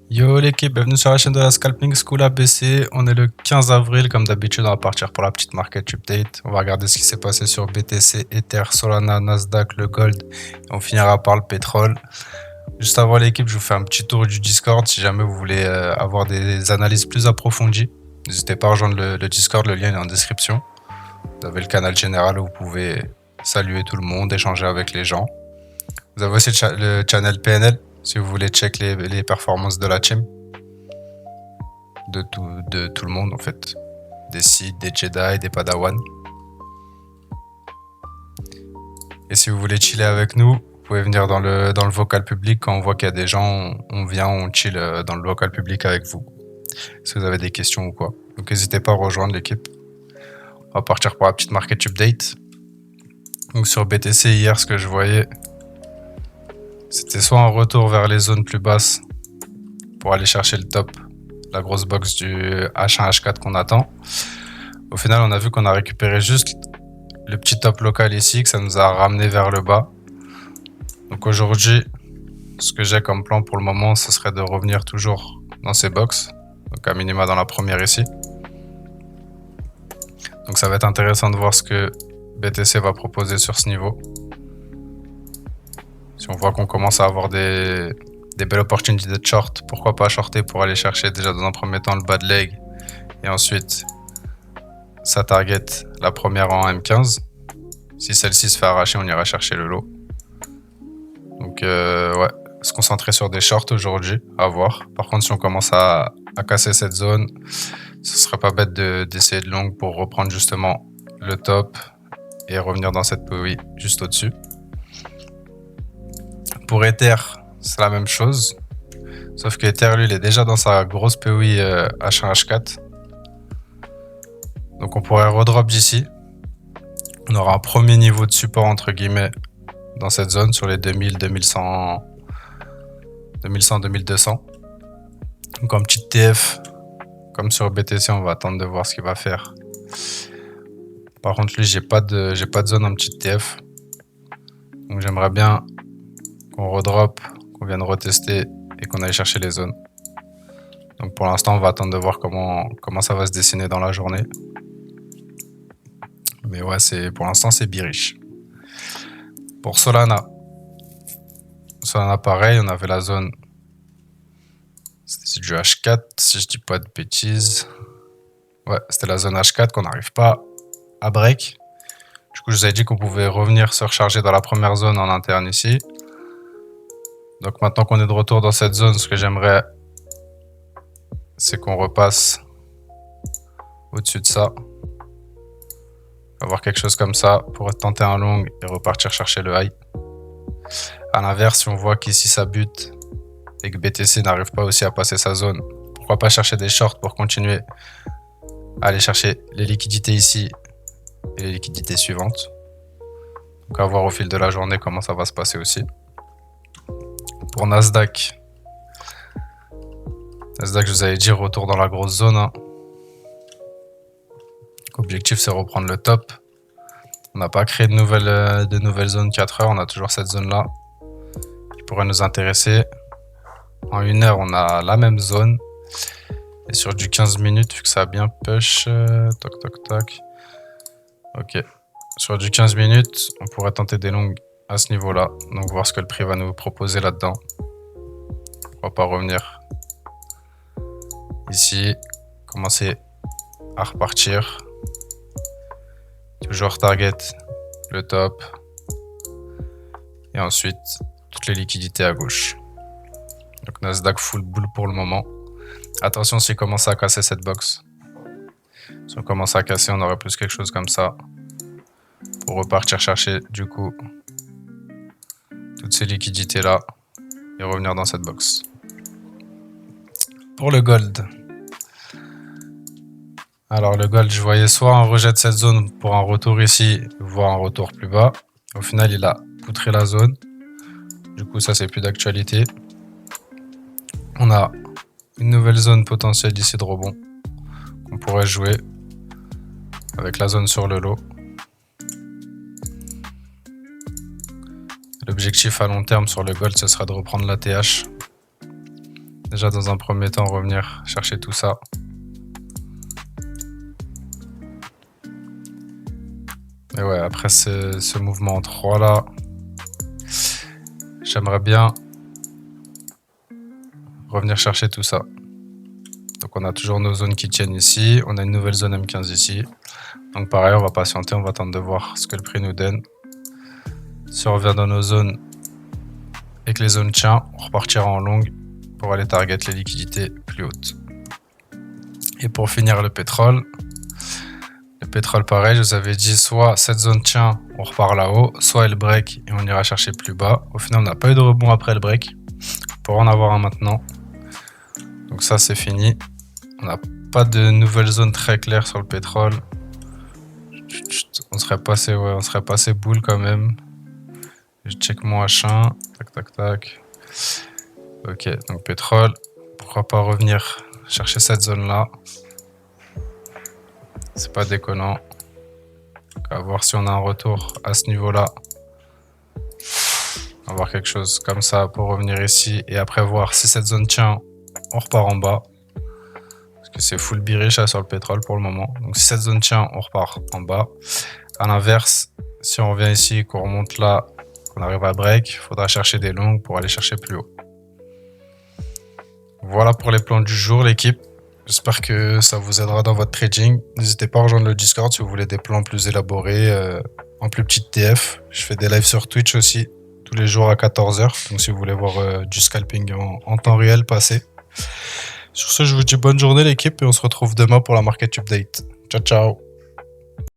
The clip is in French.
Yo l'équipe, bienvenue sur la chaîne de la Scalping School ABC. On est le 15 avril, comme d'habitude, on va partir pour la petite market update. On va regarder ce qui s'est passé sur BTC, Ether, Solana, Nasdaq, le Gold. Et on finira par le pétrole. Juste avant l'équipe, je vous fais un petit tour du Discord. Si jamais vous voulez avoir des analyses plus approfondies, n'hésitez pas à rejoindre le Discord, le lien est en description. Vous avez le canal général où vous pouvez saluer tout le monde, échanger avec les gens. Vous avez aussi le channel PNL. Si vous voulez check les performances de la team, de tout le monde en fait, des Sith, des Jedi, des Padawan. Et si vous voulez chiller avec nous, vous pouvez venir dans le vocal public. Quand on voit qu'il y a des gens, on vient, on chill dans le vocal public avec vous. Si vous avez des questions ou quoi. Donc n'hésitez pas à rejoindre l'équipe. On va partir pour la petite market update. Donc sur BTC hier, ce que je voyais, c'était soit un retour vers les zones plus basses pour aller chercher le top, la grosse box du H1, H4 qu'on attend. Au final, on a vu qu'on a récupéré juste le petit top local ici, que ça nous a ramené vers le bas. Donc aujourd'hui, ce que j'ai comme plan pour le moment, ce serait de revenir toujours dans ces box, donc à minima dans la première ici. Donc ça va être intéressant de voir ce que BTC va proposer sur ce niveau. Si on voit qu'on commence à avoir des belles opportunités de short, pourquoi pas shorter pour aller chercher déjà dans un premier temps le bad leg et ensuite ça target la première en M15. Si celle-ci se fait arracher, on ira chercher le lot. Donc ouais, se concentrer sur des shorts aujourd'hui, à voir. Par contre, si on commence à casser cette zone, ce serait pas bête d'essayer de long pour reprendre justement le top et revenir dans cette POI juste au-dessus. Pour Ether, c'est la même chose. Sauf que Ether, lui, il est déjà dans sa grosse POI H1, H4. Donc on pourrait redrop d'ici. On aura un premier niveau de support, entre guillemets, dans cette zone, sur les 2000, 2100, 2100, 2200. Donc en petite TF, comme sur BTC, on va attendre de voir ce qu'il va faire. Par contre, lui, j'ai pas de zone en petite TF. Donc j'aimerais bien qu'on redrop, qu'on vienne retester et qu'on aille chercher les zones. Donc pour l'instant, on va attendre de voir comment ça va se dessiner dans la journée. Mais ouais, pour l'instant, c'est bearish. Pour Solana, pareil, on avait la zone, c'était du H4, si je dis pas de bêtises. Ouais, c'était la zone H4 qu'on n'arrive pas à break. Du coup, je vous avais dit qu'on pouvait revenir se recharger dans la première zone en interne ici. Donc maintenant qu'on est de retour dans cette zone, ce que j'aimerais, c'est qu'on repasse au-dessus de ça. Avoir quelque chose comme ça pour tenter un long et repartir chercher le high. A l'inverse, si on voit qu'ici ça bute et que BTC n'arrive pas aussi à passer sa zone, pourquoi pas chercher des shorts pour continuer à aller chercher les liquidités ici et les liquidités suivantes. Donc à voir au fil de la journée comment ça va se passer aussi. Pour Nasdaq, je vous avais dit retour dans la grosse zone. Hein. L'objectif c'est reprendre le top. On n'a pas créé de nouvelles zones 4 heures, on a toujours cette zone là qui pourrait nous intéresser. En 1 heure, on a la même zone. Et sur du 15 minutes, vu que ça a bien push, toc toc toc. Ok. Sur du 15 minutes, on pourrait tenter des longues à ce niveau-là. Donc voir ce que le prix va nous proposer là-dedans. On va pas revenir ici, commencer à repartir. Toujours target le top. Et ensuite, toutes les liquidités à gauche. Donc Nasdaq full bull pour le moment. Attention s'il commence à casser cette box. Si on commence à casser, on aurait plus quelque chose comme ça. Pour repartir chercher du coup toutes ces liquidités là. Et revenir dans cette box. Pour le gold. Alors le gold, je voyais soit un rejet de cette zone pour un retour ici, voire un retour plus bas. Au final, il a poutré la zone. Du coup, ça, c'est plus d'actualité. On a une nouvelle zone potentielle ici de rebond qu'on pourrait jouer avec la zone sur le lot. L'objectif à long terme sur le gold, ce sera de reprendre la TH déjà dans un premier temps revenir chercher tout ça. Et ouais, après ce mouvement en 3 là, j'aimerais bien revenir chercher tout ça. Donc on a toujours nos zones qui tiennent ici, on a une nouvelle zone M15 ici. Donc pareil, on va patienter, on va attendre de voir ce que le prix nous donne. Si on revient dans nos zones et que les zones tiennent, on repartira en longue pour aller target les liquidités plus hautes. Et pour finir le pétrole pareil, je vous avais dit soit cette zone tient, on repart là-haut, soit elle break et on ira chercher plus bas. Au final, on n'a pas eu de rebond après le break. Pour en avoir un maintenant. Donc ça, c'est fini. On n'a pas de nouvelle zone très claire sur le pétrole. On serait passé boule quand même. Je check mon H1. Tac, tac, tac. Ok, donc pétrole. Pourquoi pas revenir chercher cette zone-là. C'est pas déconnant. Donc à voir si on a un retour à ce niveau-là. On va voir quelque chose comme ça pour revenir ici. Et après voir si cette zone tient, on repart en bas. Parce que c'est full bearish sur le pétrole pour le moment. Donc si cette zone tient, on repart en bas. À l'inverse, si on revient ici, qu'on remonte là, qu'on arrive à break, il faudra chercher des longues pour aller chercher plus haut. Voilà pour les plans du jour, l'équipe. J'espère que ça vous aidera dans votre trading. N'hésitez pas à rejoindre le Discord si vous voulez des plans plus élaborés, en plus petite TF. Je fais des lives sur Twitch aussi, tous les jours à 14 h. Donc si vous voulez voir du scalping en temps réel, passez. Sur ce, je vous dis bonne journée l'équipe et on se retrouve demain pour la Market Update. Ciao, ciao!